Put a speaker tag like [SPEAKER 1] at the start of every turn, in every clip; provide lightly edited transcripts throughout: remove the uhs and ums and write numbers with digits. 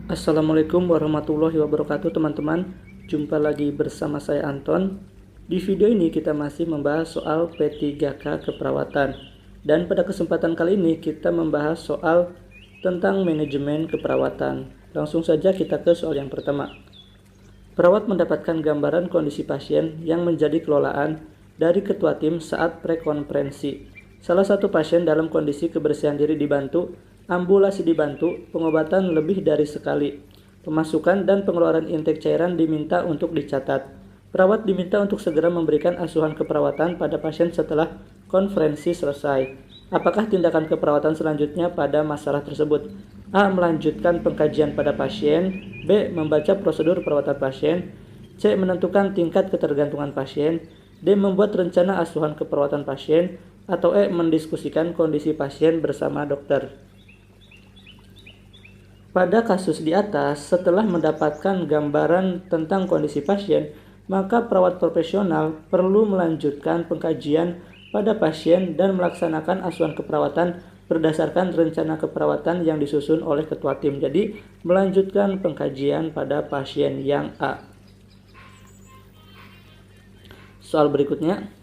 [SPEAKER 1] Assalamualaikum warahmatullahi wabarakatuh teman-teman. Jumpa lagi bersama saya Anton. Di video ini kita masih membahas soal P3K keperawatan. Dan pada kesempatan kali ini kita membahas soal tentang manajemen keperawatan. Langsung saja kita ke soal yang pertama. Perawat mendapatkan gambaran kondisi pasien yang menjadi kelolaan dari ketua tim saat prekonferensi. Salah satu pasien dalam kondisi kebersihan diri dibantu, ambulasi dibantu, pengobatan lebih dari sekali. Pemasukan dan pengeluaran intake cairan diminta untuk dicatat. Perawat diminta untuk segera memberikan asuhan keperawatan pada pasien setelah konferensi selesai. Apakah tindakan keperawatan selanjutnya pada masalah tersebut? A. Melanjutkan pengkajian pada pasien. B. Membaca prosedur perawatan pasien. C. Menentukan tingkat ketergantungan pasien. D. Membuat rencana asuhan keperawatan pasien. Atau E. Mendiskusikan kondisi pasien bersama dokter. Pada kasus di atas, setelah mendapatkan gambaran tentang kondisi pasien, maka perawat profesional perlu melanjutkan pengkajian pada pasien dan melaksanakan asuhan keperawatan berdasarkan rencana keperawatan yang disusun oleh ketua tim. Jadi, melanjutkan pengkajian pada pasien yang A. Soal berikutnya.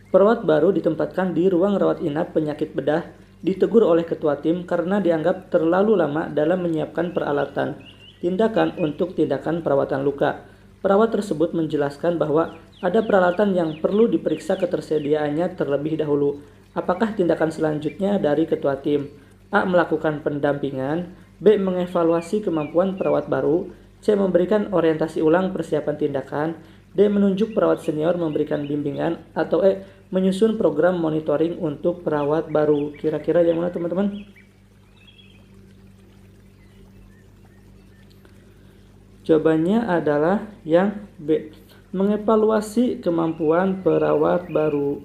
[SPEAKER 1] Perawat baru ditempatkan di ruang rawat inap penyakit bedah ditegur oleh ketua tim karena dianggap terlalu lama dalam menyiapkan peralatan tindakan untuk tindakan perawatan luka. Perawat tersebut menjelaskan bahwa ada peralatan yang perlu diperiksa ketersediaannya terlebih dahulu. Apakah tindakan selanjutnya dari ketua tim? A. Melakukan pendampingan. B. Mengevaluasi kemampuan perawat baru. C. Memberikan orientasi ulang persiapan tindakan. D. Menunjuk perawat senior memberikan bimbingan. Atau E. Menyusun program monitoring untuk perawat baru. Kira-kira yang mana teman-teman? Jawabannya adalah yang B. Mengevaluasi kemampuan perawat baru.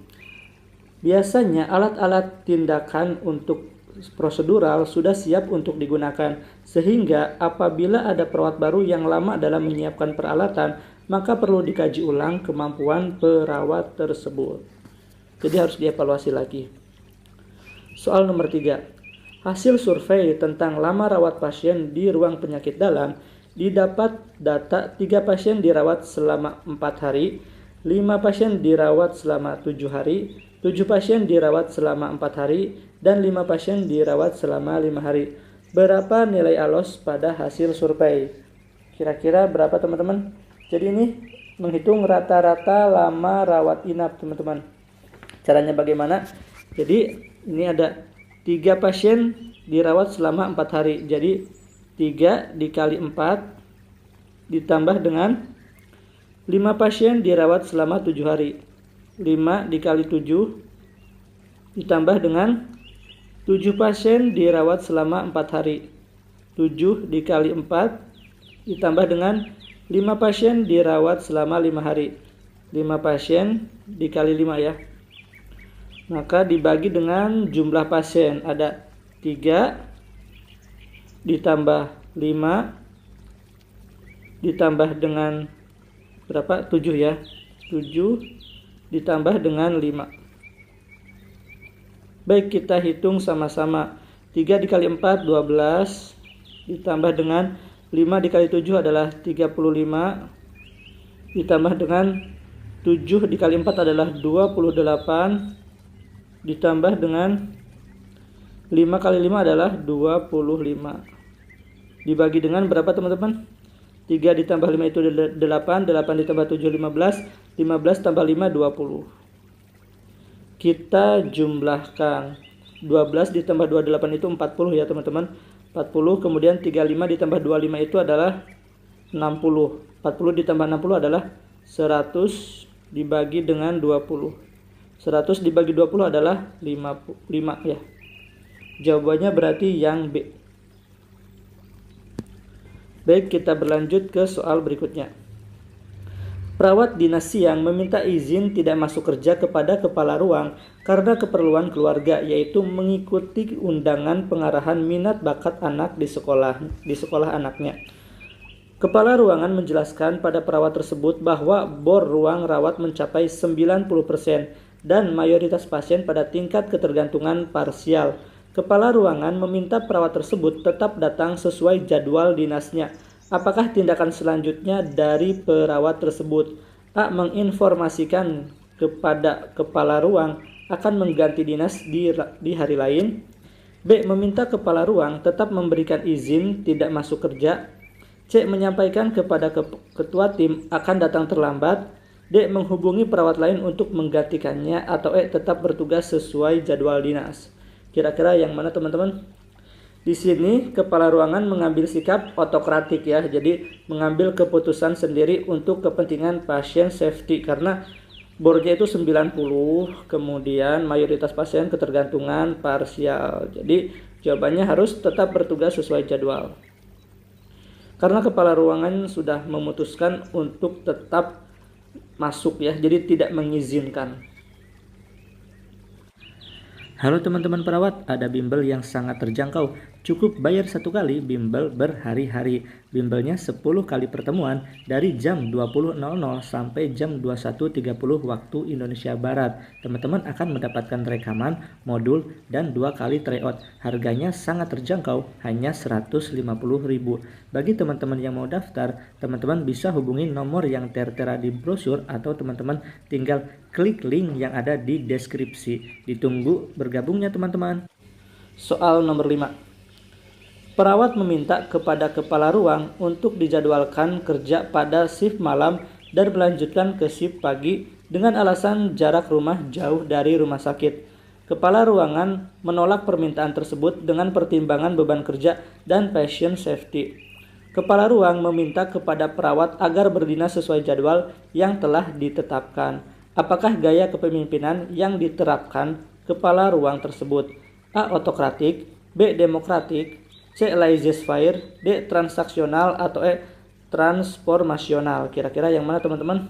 [SPEAKER 1] Biasanya alat-alat tindakan untuk prosedural sudah siap untuk digunakan, sehingga apabila ada perawat baru yang lama dalam menyiapkan peralatan, maka perlu dikaji ulang kemampuan perawat tersebut. Jadi harus dievaluasi lagi. Soal nomor 3. Hasil survei tentang lama rawat pasien di ruang penyakit dalam didapat data 3 pasien dirawat selama 4 hari, 5 pasien dirawat selama 7 hari, 7 pasien dirawat selama 4 hari, dan 5 pasien dirawat selama 5 hari. Berapa nilai ALOS pada hasil survei? Kira-kira berapa teman-teman? Jadi ini menghitung rata-rata lama rawat inap teman-teman. Caranya bagaimana? Jadi ini ada 3 pasien dirawat selama 4 hari. Jadi 3 dikali 4 ditambah dengan 5 pasien dirawat selama 7 hari. 5 dikali 7 ditambah dengan 7 pasien dirawat selama 4 hari. 7 dikali 4 ditambah dengan 5 pasien dirawat selama 5 hari. 5 pasien dikali 5 ya. Maka dibagi dengan jumlah pasien. Ada 3 ditambah 5 ditambah dengan berapa? 7 ya. 7 ditambah dengan 5. Baik, kita hitung sama-sama. 3 dikali 4 12 ditambah dengan 5 dikali 7 adalah 35 ditambah dengan 7 dikali 4 adalah 28 ditambah dengan 5 kali 5 adalah 25. Dibagi dengan berapa teman-teman? 3 ditambah 5 itu 8, 8 ditambah 7 15, 15 tambah 5 20. Kita jumlahkan. 12 ditambah 28 itu 40 ya teman-teman. 40, kemudian 35 ditambah 25 itu adalah 60. 40 ditambah 60 adalah 100 dibagi dengan 20. 100 dibagi 20 adalah 5 ya. Jawabannya berarti yang B. Baik, kita berlanjut ke soal berikutnya. Perawat dinas siang meminta izin tidak masuk kerja kepada kepala ruang karena keperluan keluarga, yaitu mengikuti undangan pengarahan minat bakat anak di sekolah anaknya. Kepala ruangan menjelaskan pada perawat tersebut bahwa bor ruang rawat mencapai 90% dan mayoritas pasien pada tingkat ketergantungan parsial. Kepala ruangan meminta perawat tersebut tetap datang sesuai jadwal dinasnya. Apakah tindakan selanjutnya dari perawat tersebut? A. Menginformasikan kepada kepala ruang akan mengganti dinas di hari lain. B. Meminta kepala ruang tetap memberikan izin tidak masuk kerja. C. Menyampaikan kepada ketua tim akan datang terlambat. D. Menghubungi perawat lain untuk menggantikannya. Atau E. Tetap bertugas sesuai jadwal dinas. Kira-kira yang mana teman-teman? Di sini kepala ruangan mengambil sikap otokratik ya. Jadi mengambil keputusan sendiri untuk kepentingan pasien safety karena bornya itu 90, kemudian mayoritas pasien ketergantungan parsial. Jadi jawabannya harus tetap bertugas sesuai jadwal. Karena kepala ruangan sudah memutuskan untuk tetap masuk ya, jadi tidak mengizinkan. Halo teman-teman perawat, ada bimbel yang sangat terjangkau. Cukup bayar 1 kali bimbel berhari-hari. Bimbelnya 10 kali pertemuan dari jam 20.00 sampai jam 21.30 waktu Indonesia Barat. Teman-teman akan mendapatkan rekaman, modul, dan 2 kali tryout. Harganya sangat terjangkau, hanya 150.000. Bagi teman-teman yang mau daftar, teman-teman bisa hubungi nomor yang tertera di brosur atau teman-teman tinggal klik link yang ada di deskripsi. Ditunggu bergabungnya teman-teman. Soal nomor 5. Perawat meminta kepada kepala ruang untuk dijadwalkan kerja pada shift malam dan melanjutkan ke shift pagi dengan alasan jarak rumah jauh dari rumah sakit. Kepala ruangan menolak permintaan tersebut dengan pertimbangan beban kerja dan patient safety. Kepala ruang meminta kepada perawat agar berdinas sesuai jadwal yang telah ditetapkan. Apakah gaya kepemimpinan yang diterapkan kepala ruang tersebut? A. Otokratik, B. Demokratik, C. Laissez-faire, D. Transaksional, atau E. Transformasional. Kira-kira yang mana teman-teman?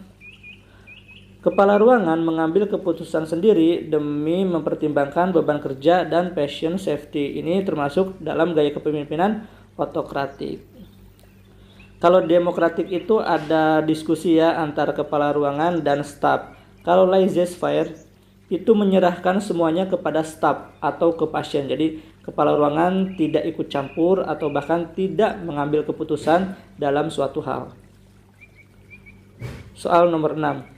[SPEAKER 1] Kepala ruangan mengambil keputusan sendiri demi mempertimbangkan beban kerja dan patient safety. Ini termasuk dalam gaya kepemimpinan otokratik. Kalau demokratik itu ada diskusi ya antara kepala ruangan dan staf. Kalau laissez-faire itu menyerahkan semuanya kepada staf atau ke pasien. Jadi kepala ruangan tidak ikut campur atau bahkan tidak mengambil keputusan dalam suatu hal. Soal nomor 6.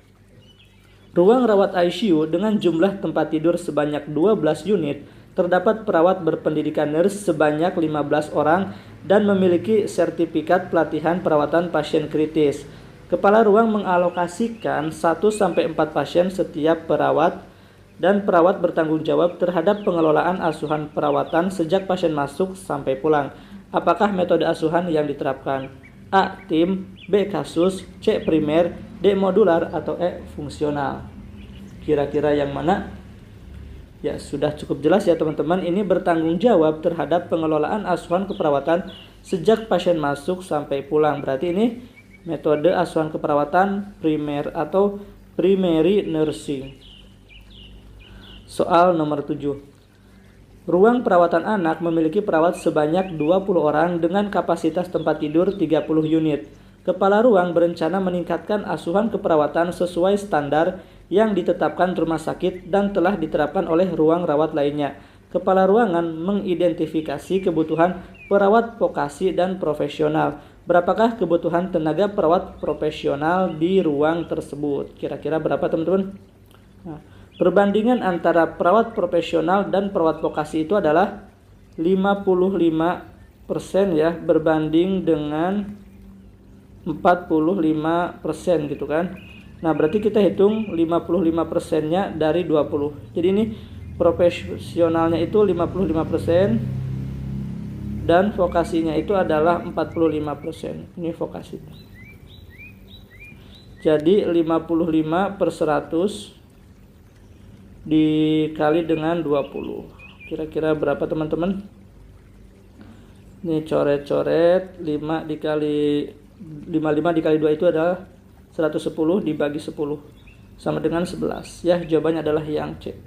[SPEAKER 1] Ruang rawat ICU dengan jumlah tempat tidur sebanyak 12 unit, terdapat perawat berpendidikan nurse sebanyak 15 orang dan memiliki sertifikat pelatihan perawatan pasien kritis. Kepala ruang mengalokasikan 1-4 pasien setiap perawat dan perawat bertanggung jawab terhadap pengelolaan asuhan perawatan sejak pasien masuk sampai pulang. Apakah metode asuhan yang diterapkan? A. Tim, B. Kasus, C. Primer, D. Modular, atau E. Fungsional. Kira-kira yang mana? Ya sudah cukup jelas ya teman-teman. Ini bertanggung jawab terhadap pengelolaan asuhan keperawatan sejak pasien masuk sampai pulang. Berarti ini metode asuhan keperawatan primer atau primary nursing. Soal nomor 7. Ruang perawatan anak memiliki perawat sebanyak 20 orang dengan kapasitas tempat tidur 30 unit. Kepala ruang berencana meningkatkan asuhan keperawatan sesuai standar yang ditetapkan rumah sakit dan telah diterapkan oleh ruang rawat lainnya. Kepala ruangan mengidentifikasi kebutuhan perawat vokasi dan profesional. Berapakah kebutuhan tenaga perawat profesional di ruang tersebut? Kira-kira berapa teman-teman? Nah, perbandingan antara perawat profesional dan perawat vokasi itu adalah 55% ya, berbanding dengan 45% gitu kan. Nah berarti kita hitung 55%-nya dari 20. Jadi ini profesionalnya itu 55% dan vokasinya itu adalah 45%. Ini vokasi. Jadi 55/100 dikali dengan 20. Kira-kira berapa teman-teman? Ini coret-coret 55 dikali 2 itu adalah 110 dibagi 10 sama dengan 11. Ya, jawabannya adalah yang C.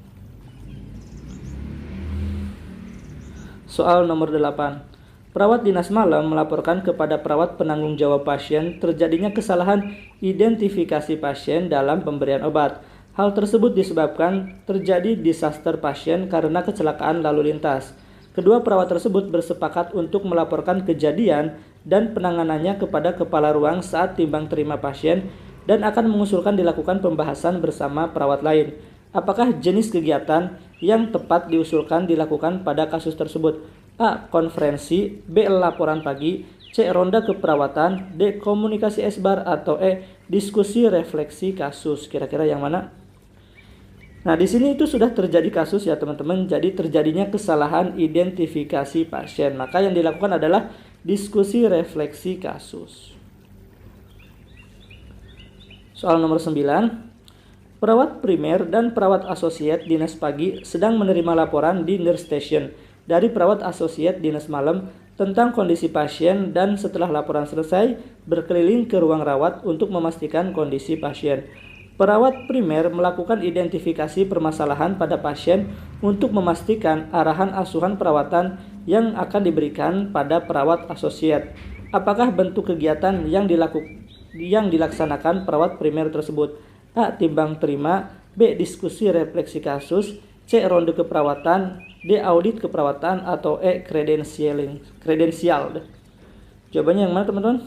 [SPEAKER 1] Soal nomor 8. Perawat dinas malam melaporkan kepada perawat penanggung jawab pasien terjadinya kesalahan identifikasi pasien dalam pemberian obat. Hal tersebut disebabkan terjadi disaster pasien karena kecelakaan lalu lintas. Kedua perawat tersebut bersepakat untuk melaporkan kejadian dan penanganannya kepada kepala ruang saat timbang terima pasien dan akan mengusulkan dilakukan pembahasan bersama perawat lain. Apakah jenis kegiatan yang tepat diusulkan dilakukan pada kasus tersebut? A. Konferensi, B. Laporan pagi, C. Ronda keperawatan, D. Komunikasi esbar, atau E. Diskusi refleksi kasus. Kira-kira yang mana? Nah, di sini itu sudah terjadi kasus ya teman-teman. Jadi terjadinya kesalahan identifikasi pasien. Maka yang dilakukan adalah diskusi refleksi kasus. Soal nomor 9. Perawat primer dan perawat asosiat dinas pagi sedang menerima laporan di nurse station dari perawat asosiat dinas malam tentang kondisi pasien dan setelah laporan selesai berkeliling ke ruang rawat untuk memastikan kondisi pasien. Perawat primer melakukan identifikasi permasalahan pada pasien untuk memastikan arahan asuhan perawatan yang akan diberikan pada perawat asosiat. Apakah bentuk kegiatan yang dilaksanakan perawat primer tersebut? A. Timbang terima, B. Diskusi refleksi kasus, C. Ronde keperawatan, D. Audit keperawatan, atau E. Kredensial. Jawabannya yang mana teman-teman?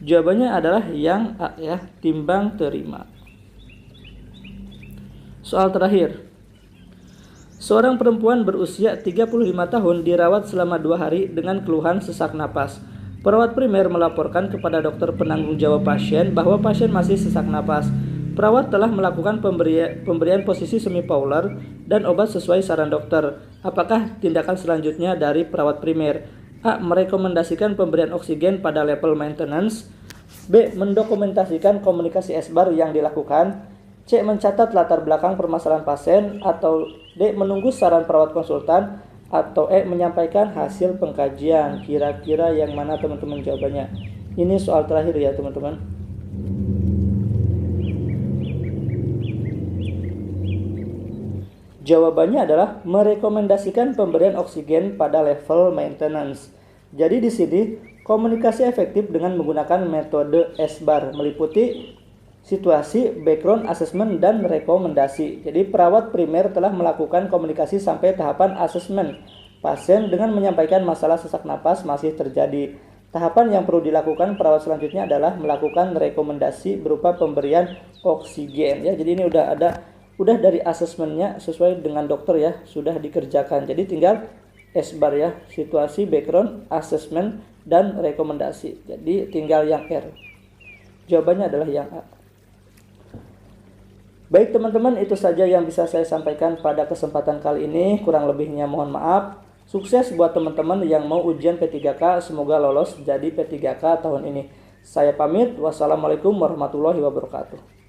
[SPEAKER 1] Jawabannya adalah yang A ya, timbang terima. Soal terakhir. Seorang perempuan berusia 35 tahun dirawat selama 2 hari dengan keluhan sesak napas. Perawat primer melaporkan kepada dokter penanggung jawab pasien bahwa pasien masih sesak napas. Perawat telah melakukan pemberian posisi semi-pauler dan obat sesuai saran dokter. Apakah tindakan selanjutnya dari perawat primer? A. Merekomendasikan pemberian oksigen pada level maintenance. B. Mendokumentasikan komunikasi esbar yang dilakukan. C. Mencatat latar belakang permasalahan pasien. Atau D. Menunggu saran perawat konsultan. Atau E. Menyampaikan hasil pengkajian. Kira-kira yang mana teman-teman jawabannya? Ini soal terakhir ya teman-teman. Jawabannya adalah merekomendasikan pemberian oksigen pada level maintenance. Jadi di sini komunikasi efektif dengan menggunakan metode esbar meliputi situasi, background assessment, dan rekomendasi. Jadi perawat primer telah melakukan komunikasi sampai tahapan asesmen pasien dengan menyampaikan masalah sesak napas masih terjadi. Tahapan yang perlu dilakukan perawat selanjutnya adalah melakukan rekomendasi berupa pemberian oksigen. Ya, jadi ini udah dari asesmennya sesuai dengan dokter ya, sudah dikerjakan. Jadi tinggal esbar ya, situasi, background, assessment, dan rekomendasi. Jadi tinggal yang R. Jawabannya adalah yang A. Baik teman-teman, itu saja yang bisa saya sampaikan pada kesempatan kali ini. Kurang lebihnya mohon maaf. Sukses buat teman-teman yang mau ujian P3K, semoga lolos jadi P3K tahun ini. Saya pamit, wassalamualaikum warahmatullahi wabarakatuh.